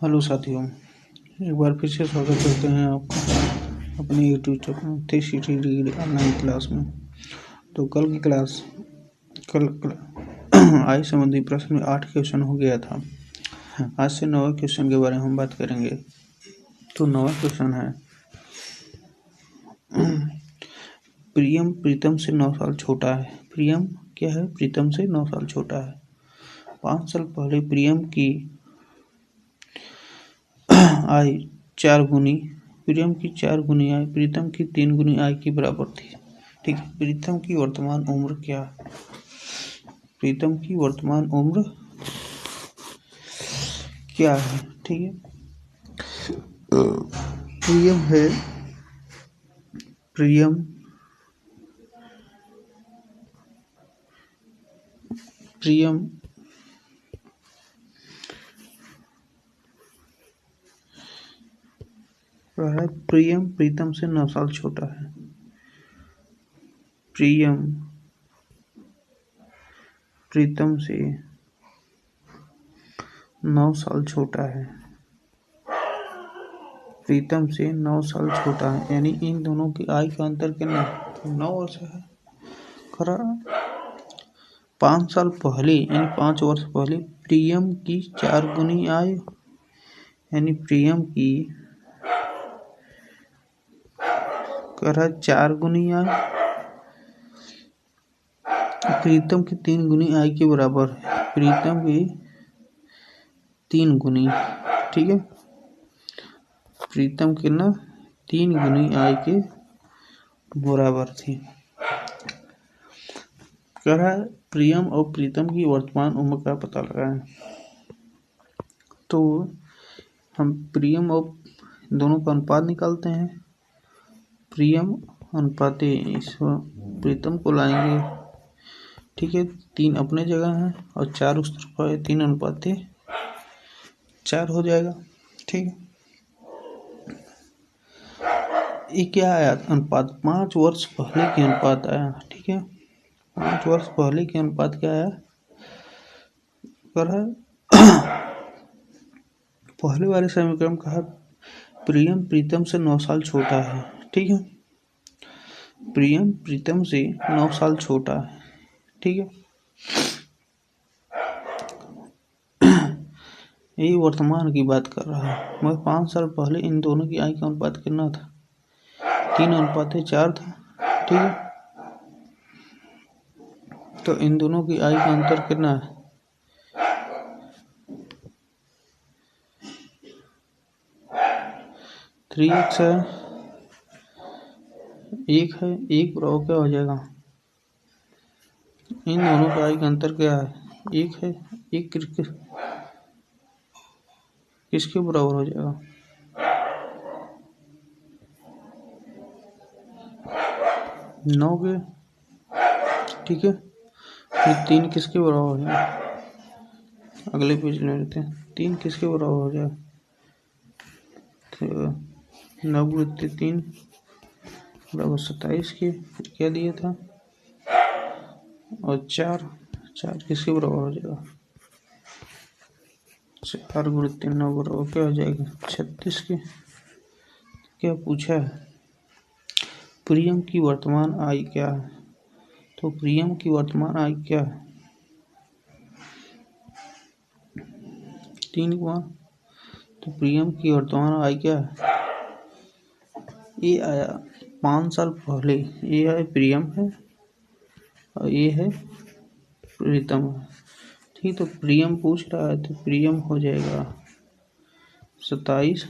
Hello साथियों, एक बार फिर से स्वागत करते हैं आपका अपने YouTube channel three city read online class में। तो कल आय संबंधी प्रश्न में 8 क्वेश्चन हो गया था। आज से 9वें क्वेश्चन के बारे में हम बात करेंगे। तो 9वां क्वेश्चन है, प्रियम प्रीतम से 9 साल छोटा है। प्रियम क्या है? प्रीतम से 9 साल छोटा है। 5 साल पहले प्रियम की आय 4 गुनी प्रियम की 4 गुनी आय प्रीतम की 3 गुनी आय के बराबर थी। ठीक है। प्रीतम की वर्तमान उम्र क्या है? प्रीतम की वर्तमान उम्र क्या है? ठीक है। प्रियम है प्रियम प्रियम प्रियम प्रीतम से 9 साल छोटा है। प्रियम प्रीतम से 9 साल छोटा है। प्रीतम से 9 साल छोटा है, यानी इन दोनों की आय का अंतर कितना है? 9 वर्ष है। खरा 5 साल पहले यानी 5 वर्ष पहले प्रियम की 4 गुनी आय, यानी प्रियम की 4 गुनी आय प्रीतम की 3 गुनी आय के बराबर है। प्रीतम की 3 गुनी, ठीक है। प्रीतम के 3 गुनी आय के बराबर थी। कह रहा है प्रियम और प्रीतम की वर्तमान उम्र का पता लगाएं। तो हम प्रियम और दोनों का अनुपात निकालते हैं। प्रियम अनुपाते इस प्रीतम को लाएंगे, ठीक है। 3 अपने जगह है और 4 उस तरफ है, 3 अनुपाते 4 हो जाएगा, ठीक है। ये क्या आया? अनुपात 5 वर्ष पहले के अनुपात आया, ठीक है। 5 वर्ष पहले के अनुपात क्या आया? पहले वाले समीकरण कहा प्रियम प्रीतम से 9 साल छोटा है, ठीक है। प्रियम प्रीतम से 9 साल छोटा है, ठीक है। यही वर्तमान की बात कर रहा है। मगर 5 साल पहले इन दोनों की आय का अनुपात कितना था? 3:4 था, ठीक है। तो इन दोनों की आय का अंतर कितना है? 3x है, 1 है, 1 बराबर क्या हो जाएगा? इन दोनों का आय का अंतर क्या है? 1 है। 1 किसके बराबर हो जाएगा? 9 के, ठीक है। फिर 3 किसके बराबर हो जाएगा? अगले पेज में लेते हैं। 3 किसके बराबर हो जाएगा? 9 गुणित 3 बराबर 27 के। फिर क्या दिया था? और 4 किसके बराबर हो जाएगा? 4 गुणित 3 9 बराबर क्या हो जाएगा? 36 के। क्या पूछा है? प्रियम की वर्तमान आय क्या है? तो प्रियम की वर्तमान आय क्या है? 3 गुना। तो प्रियम की वर्तमान आय क्या है? ये आया 5 साल पहले। ये है प्रियम है और ये है प्रीतम है, ठीक। तो प्रियम पूछ रहा है तो प्रियम हो जाएगा 27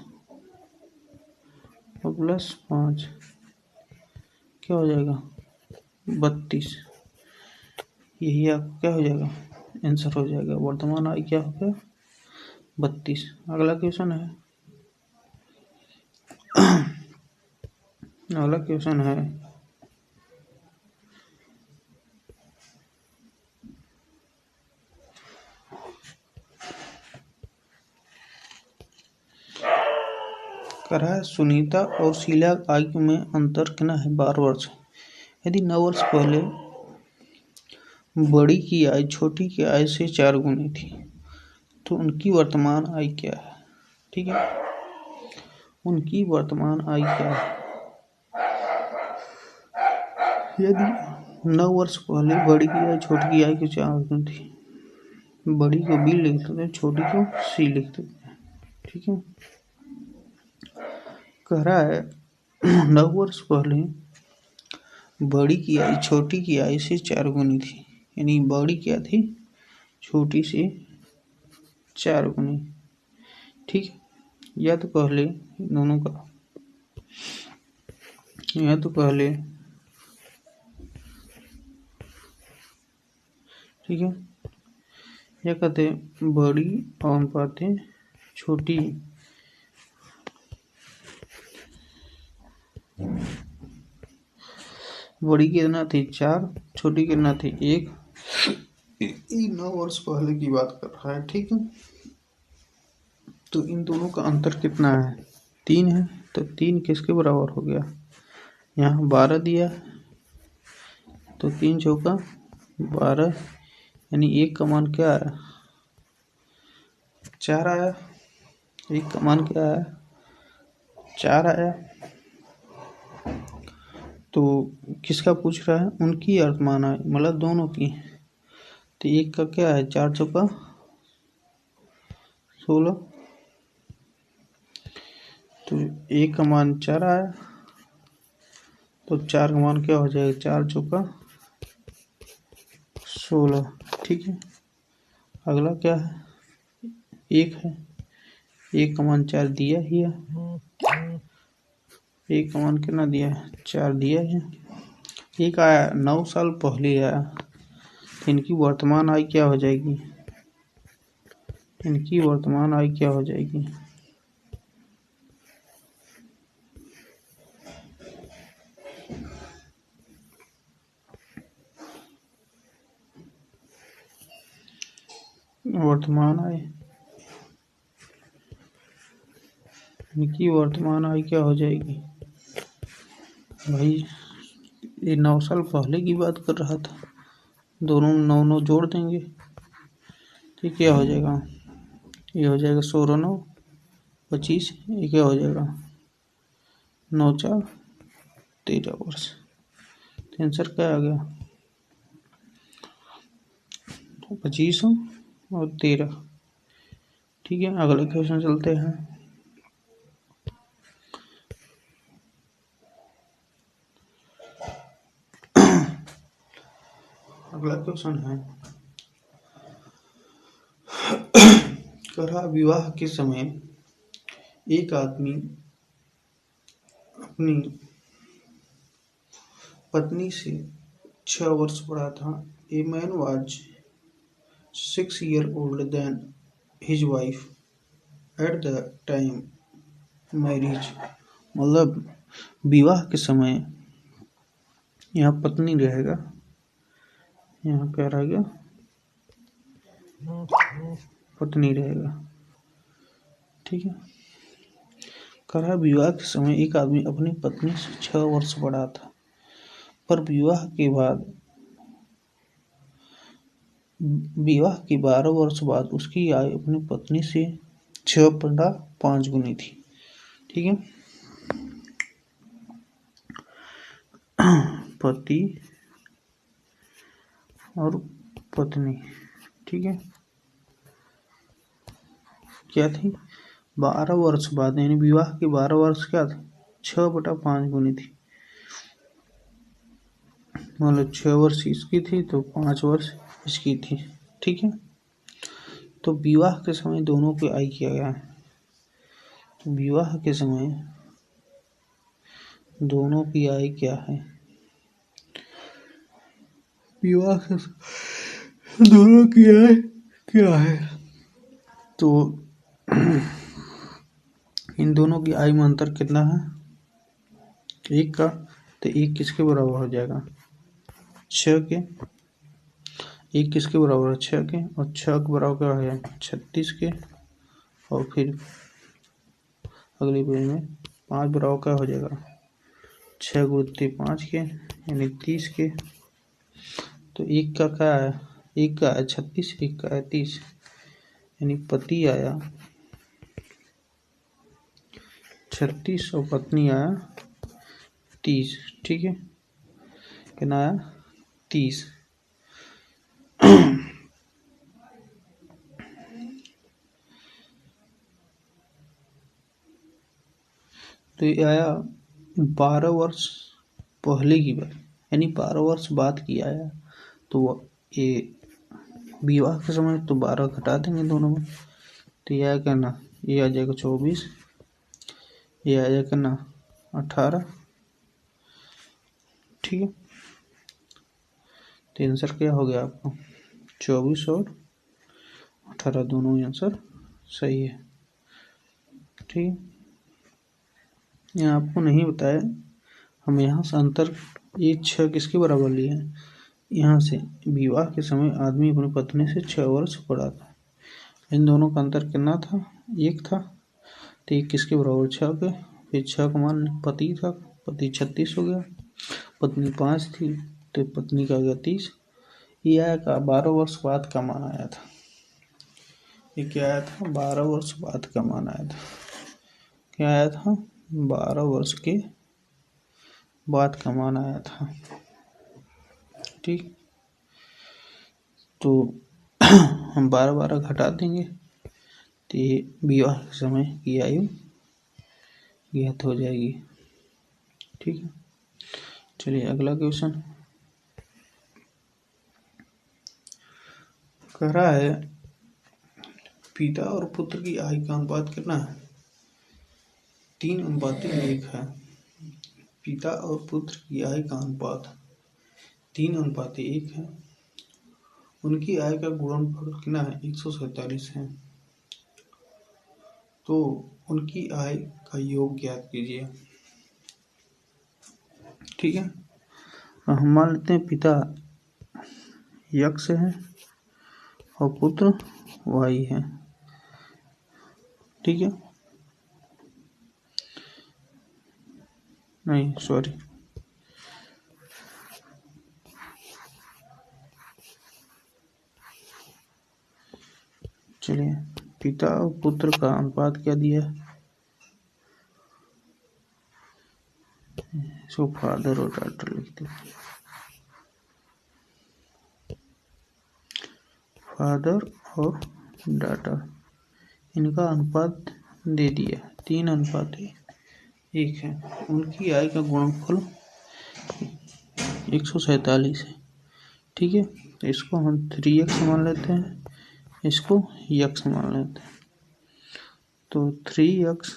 और प्लस 5 क्या हो जाएगा? 32। यही आपका क्या हो जाएगा? आंसर हो जाएगा। वर्तमान आय क्या हो गया? 32। अगला क्वेश्चन है कर रहा है सुनीता और शीला आयु में अंतर कितना है? 12 वर्ष। यदि 9 वर्ष पहले बड़ी की आय छोटी की आय से 4 गुनी थी तो उनकी वर्तमान आय क्या है? ठीक है। उनकी वर्तमान आय क्या है? यदि 9 वर्ष पहले बड़ी की आय छोटी की आय की 4 गुनी थी, बड़ी को बी लिख देते हैं, छोटी को सी लिख देते हैं, ठीक है। कह रहा है 9 वर्ष पहले बड़ी की आय छोटी की आय से 4 गुनी थी, यानी बड़ी क्या थी? छोटी से 4 गुनी, ठीक है। या तो पहले दोनों का, या तो पहले, ठीक है, या कहते बड़ी अनुपात छोटी, बड़ी कितना थी 4, छोटी कितना थी 1। 9 वर्ष पहले की बात कर रहा है, ठीक है। तो इन दोनों का अंतर कितना है? 3 है। तो 3 किसके बराबर हो गया? यहाँ 12 दिया, तो 3 चौका 12, यानी 1 का मान क्या आया? 4 आया। 1 का मान क्या आया? 4 आया। तो किसका पूछ रहा है? उनकी वर्तमान आय, मतलब दोनों की। तो 1 का क्या है? 4 चौका 16, तो 1 का मान 4 आया, तो 4 का मान क्या हो जाएगा? 4 चौका 16, ठीक है। अगला क्या है? 1 है। 1 का मान 4 दिया ही है, 1 का मान कितना दिया है? 4 दिया है। 1 आया 9 साल पहले आया, तो इनकी वर्तमान आय क्या हो जाएगी? इनकी वर्तमान आय क्या हो जाएगी? वर्तमान आय, इनकी वर्तमान आय क्या हो जाएगी भाई? ये 9 साल पहले की बात कर रहा था, दोनों 9 जोड़ देंगे, तो क्या हो जाएगा? ये हो जाएगा 16 9 25, ये क्या हो जाएगा? 9 4 13 वर्ष। तो आंसर क्या आ गया? 25 और 13, ठीक है। अगले क्वेश्चन चलते हैं। अगला क्वेश्चन है, करा विवाह के समय एक आदमी अपनी पत्नी से 6 वर्ष बड़ा था। A man was 6 years older than his wife at the time marriage, मतलब विवाह के समय यहाँ पत्नी रहेगा, यहाँ क्या रहेगा? पत्नी रहेगा, ठीक है। करा विवाह के समय एक आदमी अपनी पत्नी से 6 वर्ष बड़ा था, पर विवाह के 12 वर्ष बाद उसकी आय अपनी पत्नी से 6.5 गुनी थी, ठीक है। पति और पत्नी, ठीक है, क्या थी? 12 वर्ष बाद, यानी विवाह के 12 वर्ष क्या था? 6/5 गुनी थी, मतलब 6 वर्ष इसकी थी तो 5 वर्ष इसकी थी, ठीक है। तो विवाह के समय दोनों की आय किया गया है, तो विवाह के समय दोनों की आय क्या है? विवाह के दोनों की आय क्या है? तो इन दोनों की आय में अंतर कितना है? 1 का। तो 1 किसके बराबर हो जाएगा? 6 के। 1 किसके बराबर है? 6 के, और 6 के बराबर क्या है? 36 के, और फिर अगली पेज में 5 बराबर क्या हो जाएगा? 6 गुणित 5 के, यानी 30 के। तो 1 का क्या है? 1 का है 36, 1 का है 30, यानी पति आया 36 और पत्नी आया 30। ठीक है, कितना आया 30। तो ये आया 12 वर्ष पहले की बात, यानी 12 वर्ष बाद की आया। तो ये विवाह के समय तो 12 घटा देंगे दोनों में, तो ये आया करना, ये आ जाएगा 24, ये आ जाएगा ना 18। ठीक है, तो आंसर क्या हो गया आपका 24 और 18 दोनों आंसर सही है। ठीक है, यहाँ आपको नहीं बताया, हम यहाँ से अंतर ये 6 किसके बराबर लिए हैं, यहाँ से विवाह के समय आदमी अपनी पत्नी से 6 वर्ष बड़ा था। इन दोनों का अंतर कितना था, 1 था। तो ये किसके बराबर 6 के, फिर 6 का मान पति था, पति 36 हो गया, पत्नी 5 थी तो पत्नी का गया 30। ये आया का 12 वर्ष बाद का मान आया था। ये क्या आया था, 12 वर्ष बाद का मान आया था। क्या आया था, 12 वर्ष के बाद का मान आया था। ठीक, तो हम 12 घटा देंगे तो ये विवाह के समय की आयु ज्ञात हो जाएगी। ठीक है, चलिए अगला क्वेश्चन कह रहा है पिता और पुत्र की आयु का अनुपात कितना है, 3:1 है। पिता और पुत्र की आयु का अनुपात 3:1 है। उनकी आय का गुणनफल कितना है, 147 है। तो उनकी आय का योग ज्ञात कीजिए। ठीक है, हम मान लेते हैं पिता x है और पुत्र y है। ठीक है, नहीं सॉरी, चलिए पिता और पुत्र का अनुपात क्या दिया है, इसको फादर और डॉटर लिखते हैं। फादर और डॉटर, इनका अनुपात दे दिया 3:1 है। उनकी आय का गुणनफल 147 है। ठीक है, तो इसको हम 3x मान लेते हैं, इसको x मान लेते हैं। तो 3x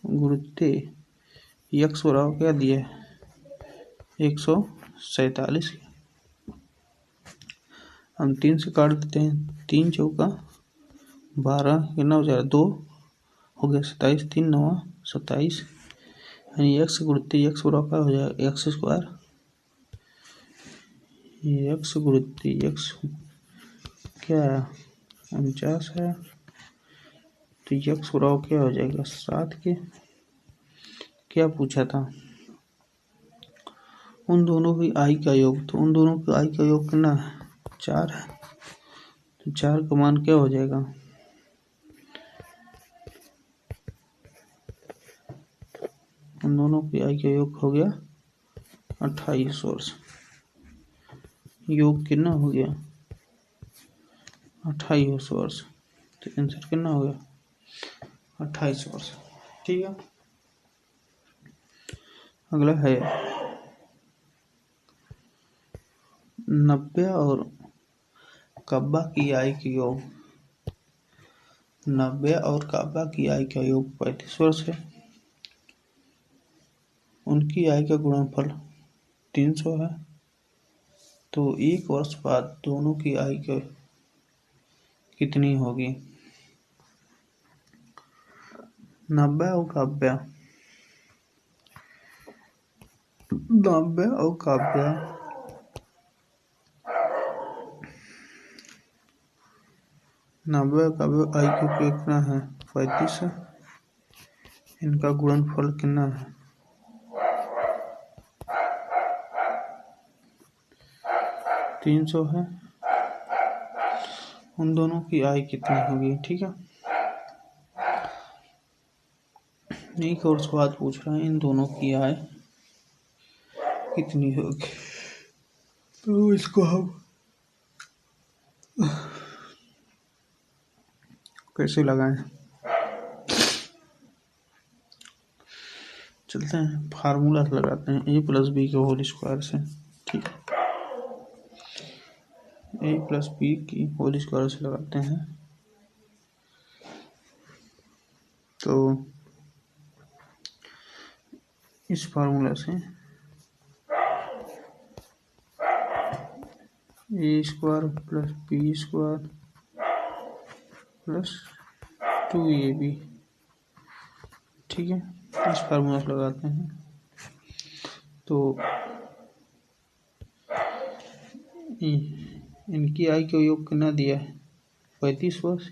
गुणित x बराबर क्या दिया है, 147। हम 3 से काट देते हैं, 3 चौका 12, कितना हो जाएगा 2 हो गया 27, 3 9 27, यानी x गुणित x बराबर क्या हो जाएगा x स्क्वायर। x गुणित x क्या है 49 है, तो x बराबर क्या हो जाएगा 7 के। क्या पूछा था, उन दोनों की आय का योग, तो उन दोनों की आय का योग कितना है 4 है। तो 4 का मान क्या हो जाएगा, उन दोनों की आय का योग हो गया 28 वर्ष। योग कितना हो गया 28 वर्ष, तो आंसर कितना हो गया 28 वर्ष। ठीक है, अगला है 90 और कब्बा की आय के योग। 90 और कब्बा की आय का योग 35 वर्ष है। उनकी आय का गुणनफल 300 है। तो 1 वर्ष बाद दोनों की आय कितनी होगी। 90 और कब्बा, 90 और कब्बा, 90 का आय क्यू कितना है 35 है। इनका गुणनफल कितना है 300 है। उन दोनों की आय कितनी होगी। ठीक है, एक और सवाल पूछ रहा है, इन दोनों की आय कितनी होगी। तो इसको हम कैसे लगाएं। चलते हैं फार्मूला लगाते हैं a प्लस बी के होल स्क्वायर से। ठीक है, a प्लस बी की होल स्क्वायर से लगाते हैं। तो इस फार्मूला से a square plus B square plus 2ab, ठीक है, इस फार्मूला से लगाते हैं। तो इनकी आय का योग कितना दिया है, 35 वर्ष,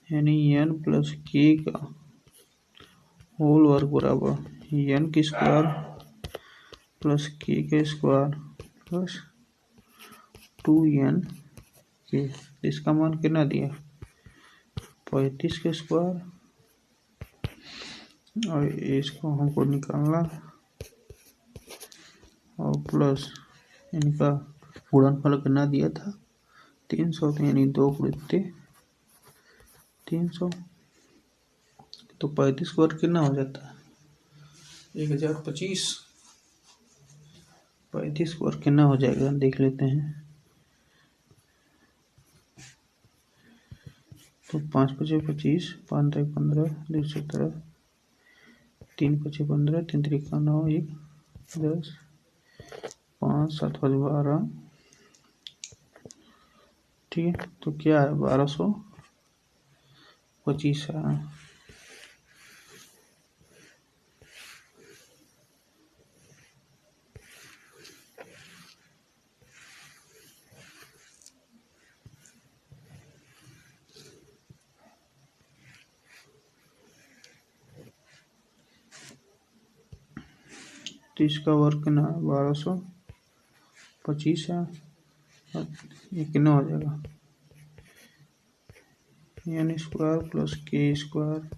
यानी n प्लस k का होल वर्ग बराबर n की स्क्वायर प्लस k का स्क्वायर प्लस 2n k। इसका मान कितना दिया, 35 का स्क्वायर, और इसको हमको निकालना, और प्लस इनका गुणनफल कितना दिया था 300, यानी 2 गुणित 300। तो 35 वर्ग कितना हो जाता है 1025। 35 वर्ग कितना हो जाएगा देख लेते हैं। तो 5 पचे 25, 5 तक 15, 2 17, 3 पचे 15, 3 त्रिका 9, 1 10, 5 7 5 12, ठीक है। तो क्या है 1225 है। तो इसका वर्ग कितना 1225 है, ये कितना हो जाएगा n square plus k square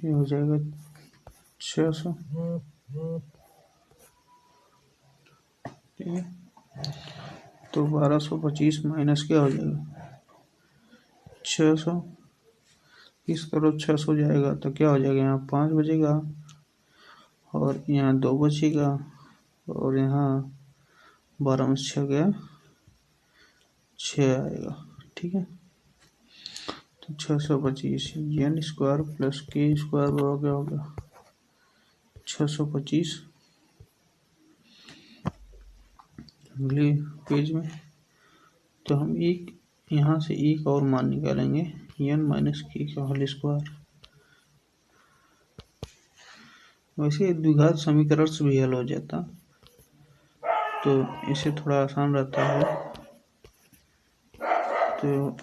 ये हो जाएगा 600, ठीक है। तो 1225 माइनस क्या हो जाएगा 600, इस तरफ 600 जाएगा तो क्या हो जाएगा, यहाँ 5 बचेगा और यहाँ 2 बचेगा, और यहाँ 12 में 6 गया 6 आएगा, ठीक है। तो 625 n square plus k square बराबर क्या हो गया 625। अगले पेज में तो हम एक यहाँ से एक और मान निकालेंगे n माइनस k का होल स्क्वायर। वैसे द्विघात समीकरण से भी हल हो जाता, तो इसे थोड़ा आसान रहता है। तो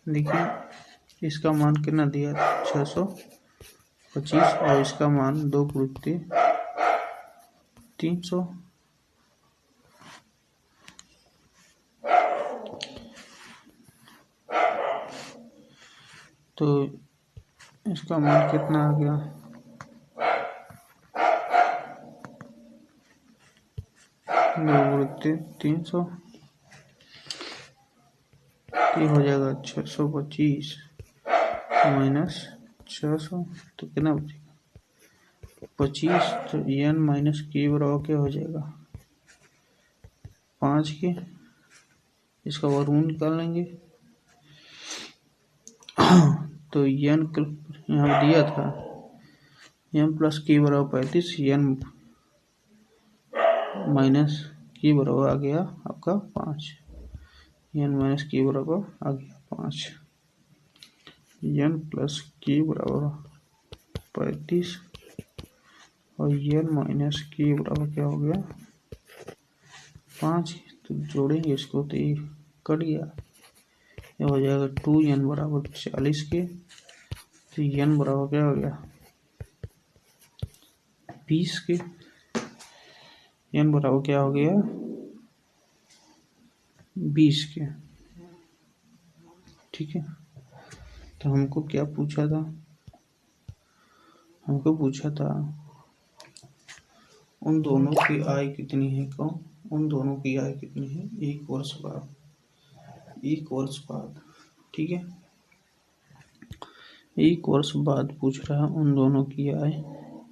देखिए इसका मान कितना दिया 625, और इसका मान 2 गुणित 300, तो इसका मान कितना आ गया 2 गुणित 300, ये हो जाएगा 625 माइनस 600, तो कितना बचेगा 25। तो n माइनस के बराबर क्या हो जाएगा 5 के, इसका वर्गमूल निकाल लेंगे। तो n यहाँ दिया था m प्लस के बराबर 35, n माइनस के बराबर आ गया आपका 5, n माइनस के बराबर आ गया 5, n प्लस के बराबर 35 और n माइनस के बराबर क्या हो गया 5। तो जोड़ेंगे इसको तो ये कट गया, ये हो जाएगा 2n बराबर 40 के। तो n बराबर क्या हो गया 20 के। n बराबर क्या हो गया 20 के। ठीक है, तो हमको क्या पूछा था, हमको पूछा था उन दोनों की आय कितनी है, कौन उन दोनों की आय कितनी है 1 वर्ष बाद, 1 वर्ष बाद। ठीक है, 1 वर्ष बाद पूछ रहा है उन दोनों की आय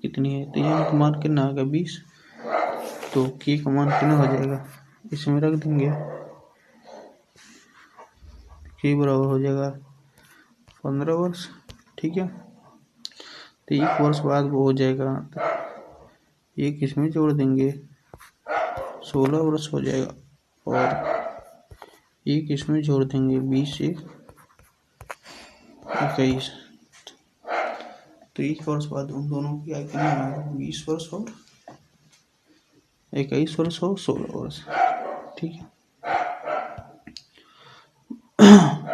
कितनी है। तो यहाँ का मान कितना आ गया 20, तो के का मान कितना हो जाएगा, इसमें रख देंगे, के बराबर हो जाएगा 15 वर्ष। ठीक है, तो 1 वर्ष बाद वो हो जाएगा, तो एक इसमें जोड़ देंगे 16 वर्ष हो जाएगा, और एक इसमें जोड़ देंगे 20 से 21। तो 1 वर्ष बाद उन दोनों की आय कितनी होगी 20 वर्ष और 21 वर्ष और 16 वर्ष। ठीक है,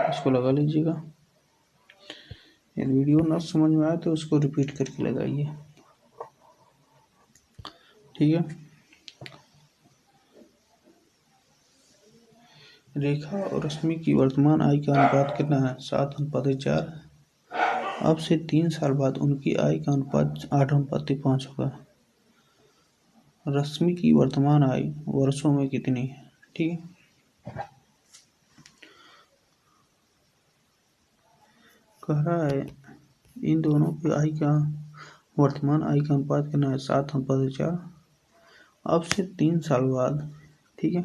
इसको लगा लीजिएगा। यदि वीडियो ना समझ में आए तो उसको रिपीट करके लगाइए। ठीक है, रेखा और रश्मि की वर्तमान आय का अनुपात कितना है 7:4। अब से 3 साल बाद उनकी आय का अनुपात 8:5 होगा। रश्मि की वर्तमान आय वर्षों में कितनी है। ठीक है, कह रहा है इन दोनों की आय का वर्तमान आय का अनुपात कितना है 7:4। अब से 3 साल बाद, ठीक है,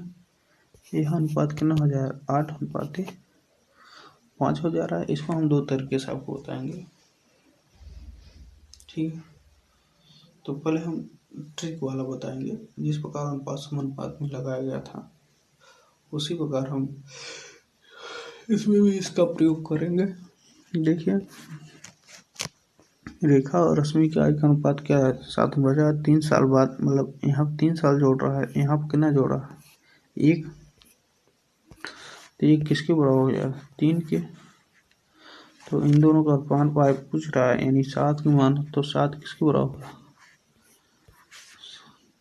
यह अनुपात कितना हो जाएगा 8:5 हो जा रहा है। इसको हम 2 तरीके से आपको बताएंगे। ठीक है, तो पहले हम ट्रिक वाला बताएंगे, जिस प्रकार अनुपात समानुपात में लगाया गया था उसी प्रकार हम इसमें भी इसका प्रयोग करेंगे। देखिए, रेखा और रश्मि की आय का अनुपात क्या है 7:4। 3 साल बाद, मतलब यहाँ 3 साल जोड़ रहा है, यहाँ पर कितना जोड़ रहा है 1, तो 1 किसके बराबर हो जाएगा 3 के। तो इन दोनों का अनुपात पाए पूछ रहा है, यानी 7 की मान, तो 7 किसके बराबर होगा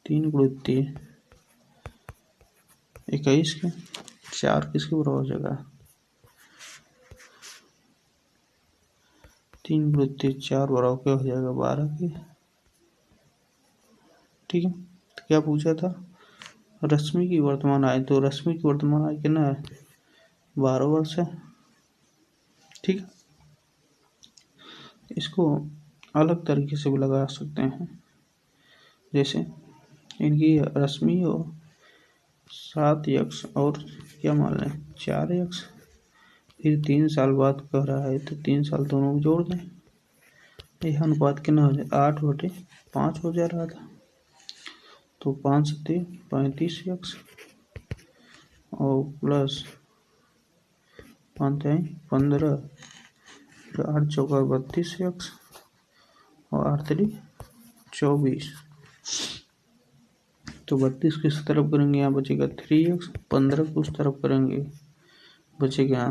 3 × 3 21 के। 4 किसके बराबर हो जाएगा 3 × 3 4 बराबर क्या हो जाएगा 12 के। ठीक है, तो क्या पूछा था रश्मि की वर्तमान आय, तो रश्मि की वर्तमान आय कितना है 12 वर्ष है। ठीक है, इसको अलग तरीके से भी लगा सकते हैं, जैसे इनकी रश्मि हो 7x और क्या मान लें 4x, फिर 3 साल बाद कह रहा है तो 3 साल दोनों को जोड़ दें, यह अनुपात कितना हो जाए 8/5 हो जा रहा था। तो 5 से 3 35x और प्लस 5 15, 8 चौका 32x और 8 3 24। तो 32 किस तरफ करेंगे यहाँ बचेगा 3x, 15 को उस तरफ करेंगे बचेगा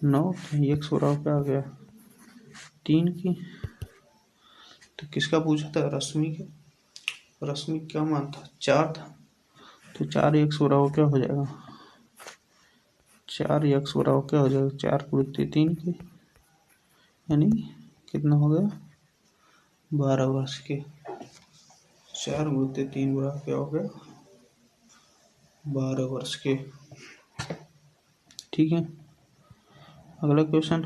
9, x बराबर क्या आ गया 3 की। तो किसका पूछा था रश्मि के, रश्मि क्या मान था 4 था, तो 4x बराबर क्या हो जाएगा 4x बराबर क्या हो जाएगा 4 × 3 की, यानी कितना हो गया 12 वर्ष के। 4 × 3 बराबर क्या हो गया 12 वर्ष के। ठीक है, अगला क्वेश्चन,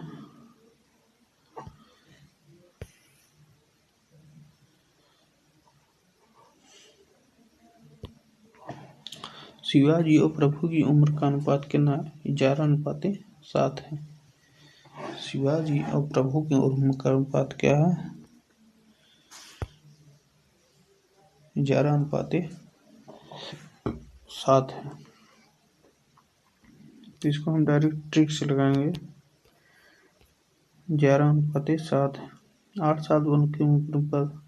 शिवाजी और प्रभु की उम्र का अनुपात कितना है 11:7 है। शिवाजी और प्रभु की उम्र का अनुपात क्या है 11:7 है। तो इसको हम डायरेक्ट ट्रिक से लगाएंगे, 11:7 है। 8 साल उनकी उम्र पर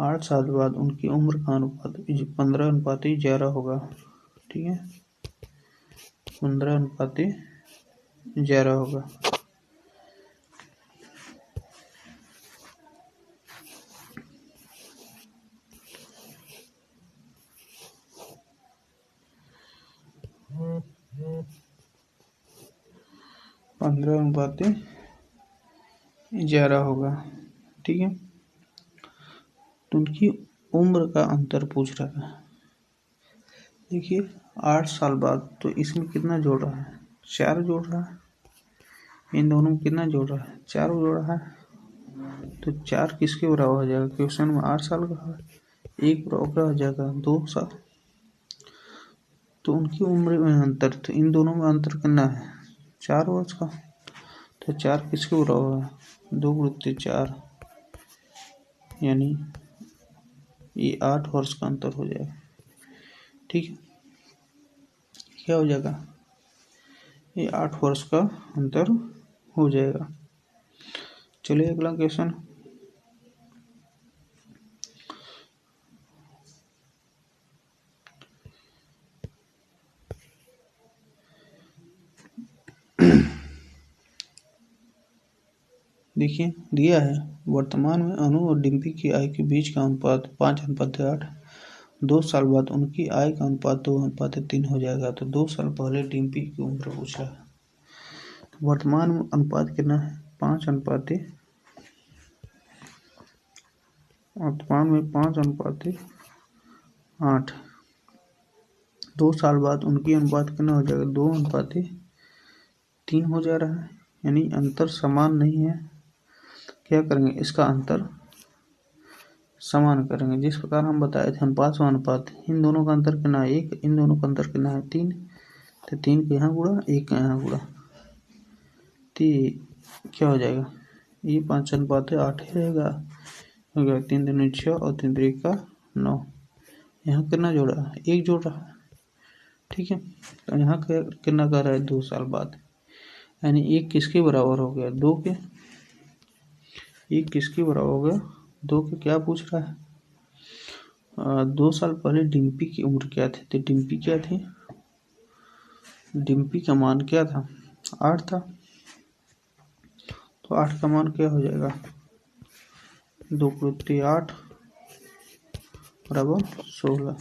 8 साल बाद उनकी उम्र का अनुपात 15:11 होगा। ठीक है, 15:11 होगा। 15:11 होगा। ठीक है, तो उनकी उम्र का अंतर पूछ रहा है। देखिए 8 साल बाद, तो इसमें कितना जोड़ रहा है? 4 जोड़ रहा है। इन दोनों में कितना जोड़ रहा है? 4 जोड़ रहा है। तो 4 किसके बराबर हो जाएगा? क्वेश्चन में 8 साल का है, 1 बराबर हो जाएगा 2 साल। तो उनकी उम्र में अंतर, तो इन दोनों में अंतर कितना है? 4 वर्ष का। तो 4 किसके बराबर है? 2 गुणित 4, यानी ये 8 वर्ष का अंतर हो जाएगा। ठीक है, क्या हो जाएगा? ये 8 वर्ष का अंतर हो जाएगा। चलिए अगला क्वेश्चन। देखिए दिया है, वर्तमान में अनु और डिम्पी की आय के बीच का अनुपात 5:8। 2 साल बाद उनकी आय का अनुपात 2:3 हो जाएगा। तो 2 साल पहले डिम्पी की उम्र पूछ रहा है। तो वर्तमान में अनुपात कितना है? 5:8। वर्तमान में 5:8। 2 साल बाद उनकी अनुपात कितना हो जाएगा? 2:3 हो जा रहा है, यानी अंतर समान नहीं है। क्या करेंगे? इसका अंतर समान करेंगे। जिस प्रकार हम बताए थे अनुपात समानुपात, इन दोनों का अंतर कितना है? 1। इन दोनों का अंतर कितना है? 3। तो 3 को यहाँ गुणा, 1 का यहाँ गुणा, तो क्या हो जाएगा? ये 5:8 ही रहेगा। 3 दूनी 6 और 3 3 का 9। यहाँ कितना जोड़ रहा है? 1 जोड़ रहा है। ठीक है, तो यहाँ कितना कर रहा है? 2 साल बाद, यानी 1 किसके बराबर हो गया? 2 के। 1 किसके बराबर हो गया? 2 के। क्या पूछ रहा है? 2 साल पहले डिम्पी की उम्र क्या थी? तो डिम्पी क्या थी? डिम्पी का मान क्या था? 8 था। तो 8 का मान क्या हो जाएगा? 2 गुणित 8 बराबर 16।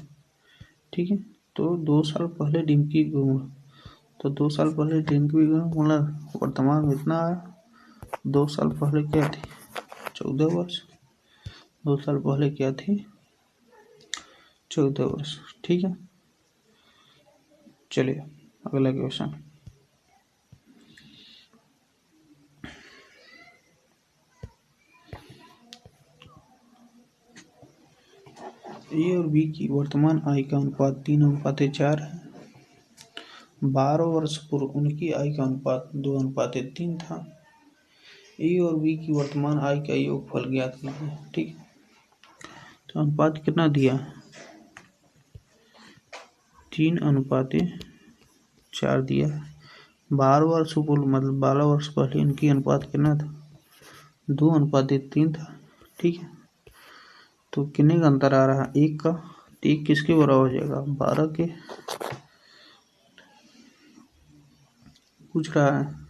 ठीक है, तो 2 साल पहले डिम्पी की उम्र, तो 2 साल पहले डिम्पी की उम्र वर्तमान में इतना आया। 2 साल पहले क्या थी? 14 वर्ष। 2 साल पहले क्या थी? 14 वर्ष। ठीक है, चलिए अगला क्वेश्चन। ए और बी की वर्तमान आय का अनुपात 3:4 है। 12 वर्ष पूर्व उनकी आय का अनुपात 2:3 था। ए और बी की वर्तमान आय का योगफल ज्ञात कीजिए। ठीक, तो अनुपात कितना दिया? 3:4 दिया है। 12 वर्ष पूर्व मतलब 12 वर्ष पहले इनकी अनुपात कितना था? 2:3 था। ठीक है, तो कितने का अंतर आ रहा है? 1 का। तो 1 किसके बराबर हो जाएगा? 12 के। पूछ रहा है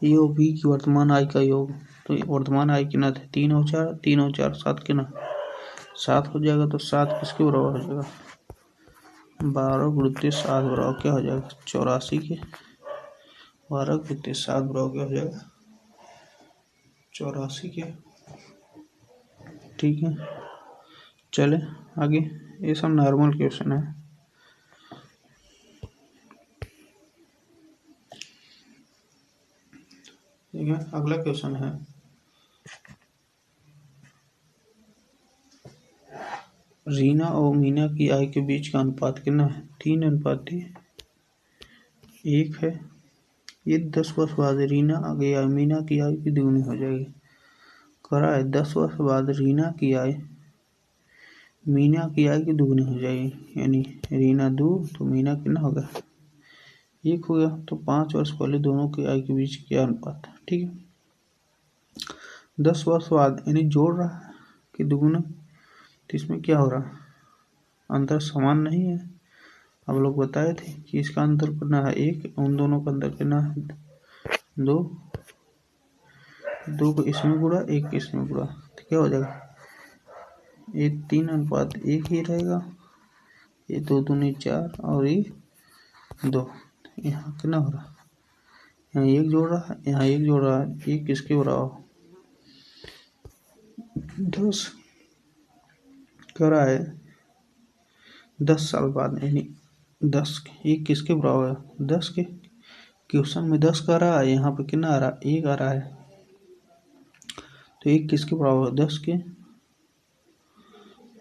ए और बी की वर्तमान आय का योग। तो वर्तमान आय कितना था? 3 और 4, 3 और 4 7 कितना? 7 हो जाएगा। तो 7 किसके बराबर हो जाएगा? 12 गुणित 7 बराबर क्या हो जाएगा? 84 के। 12 गुणित 7 बराबर क्या हो जाएगा? 84 के। ठीक है, चले आगे। ये सब नॉर्मल क्वेश्चन है। ठीक है, अगला क्वेश्चन है रीना और मीना की आय के बीच का अनुपात कितना है? 3:1 है। ये 10 वर्ष बाद रीना की आय मीना की आय की दुगनी हो जाएगी। कह रहा है 10 वर्ष बाद रीना की आय मीना की आय की दुगनी हो जाएगी, यानी रीना 2 तो मीना कितना होगा? 1 हो गया। तो 5 वर्ष पहले दोनों की आय के बीच क्या अनुपात है? ठीक है, 10 वर्ष बाद यानी जोड़ रहा है कि दुगुना, तो इसमें क्या हो रहा है? अंतर समान नहीं है। अब लोग बताए थे कि इसका अंतर कितना है? 1। उन दोनों का अंतर कितना है? 2। 2 को इसमें गुणा, 1 इसमें गुणा, तो क्या हो जाएगा? ये 3:1 ही रहेगा। ये 2 दूनी 4 और ये 2। यहाँ कितना हो रहा है? यहाँ एक जोड़ रहा है, यहाँ एक जोड़ रहा है, एक किसके बराबर 10 कह रहा है 10 साल बाद, यानी 10 एक किसके बराबर है 10 के। क्वेश्चन में 10 का रहा है, यहाँ पे कितना आ रहा है 1 आ रहा है, तो एक किसके बराबर है 10 के।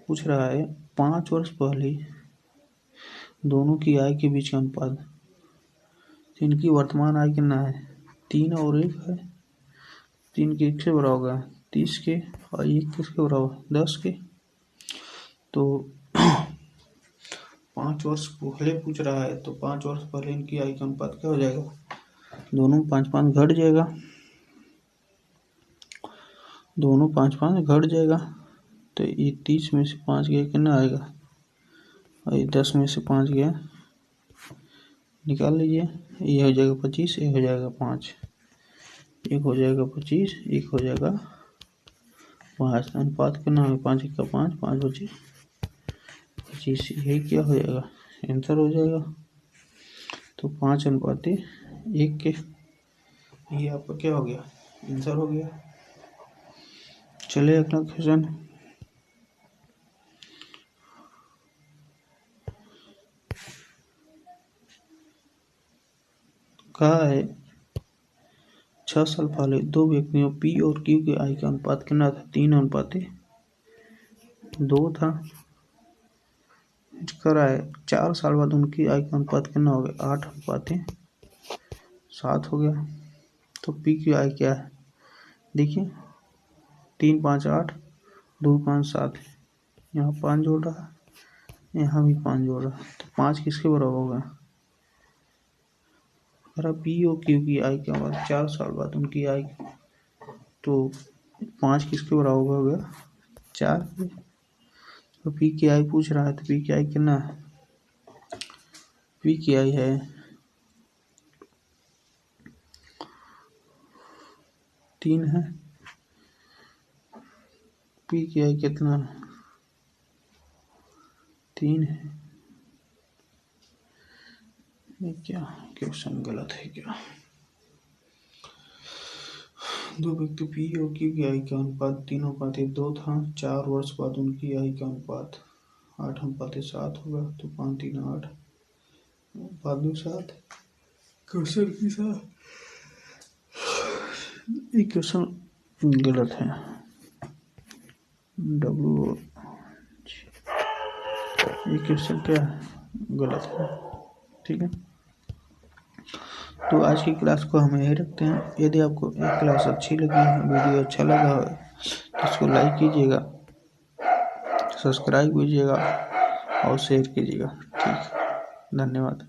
पूछ रहा है 5 वर्ष पहले दोनों की आय के बीच का अनुपात, तो इनकी वर्तमान आय कितना है 3 और 1 है, 3 किसके बराबर है 30 के, और 1 किसके बराबर 10 के। तो 5 वर्ष पहले पूछ रहा है, तो 5 वर्ष पहले इनकी आय का अनुपात क्या हो जाएगा, दोनों 5 घट जाएगा, दोनों 5 घट जाएगा। तो ये 30 में से 5 गया कितना आएगा, और ये 10 में से 5 गया, निकाल लीजिए, ये हो जाएगा 25, ये हो जाएगा 5, एक हो जाएगा 25, एक हो जाएगा 5, अनुपात कितना है 5 का 5, 5 बचे 25, यही क्या हो जाएगा आंसर हो जाएगा। तो 5:1 के, ये आपका क्या हो गया आंसर हो गया। चलिए अगला क्वेश्चन, कहा है 6 साल पहले दो व्यक्तियों पी और क्यू के आय का अनुपात कितना था, 3:2 था। करा है 4 साल बाद उनकी आय का अनुपात कितना हो गया, 8:7 हो गया। तो पी की आय क्या है, देखिए 3 5 8, 2 5 7, यहाँ 5 जोड़ रहा है, यहाँ भी 5 जोड़ रहा है, तो 5 किसके बराबर होगा, अरे पी और क्यू की आय क्या होगा 4 साल बाद उनकी आय, तो 5 किसके बराबर हो गया 4 के। तो पी की आई पूछ रहा है, तो पी की आई कितना है, पी की आई है 3 है, पी की आई कितना 3 है। ये क्या क्वेश्चन गलत है क्या, दो व्यक्ति पी और क्यू की आय का अनुपात 3:2 था, 4 वर्ष बाद उनकी आय का अनुपात 8:7 होगा, तो 5 3 8 5 2 7। क्वेश्चन की साथ ये क्वेश्चन गलत है, ये क्वेश्चन क्या है गलत है, ठीक है। तो आज की क्लास को हम यही रखते हैं। यदि आपको ये क्लास अच्छी लगी है, वीडियो अच्छा लगा हो तो इसको लाइक कीजिएगा, सब्सक्राइब कीजिएगा और शेयर कीजिएगा, ठीक। धन्यवाद।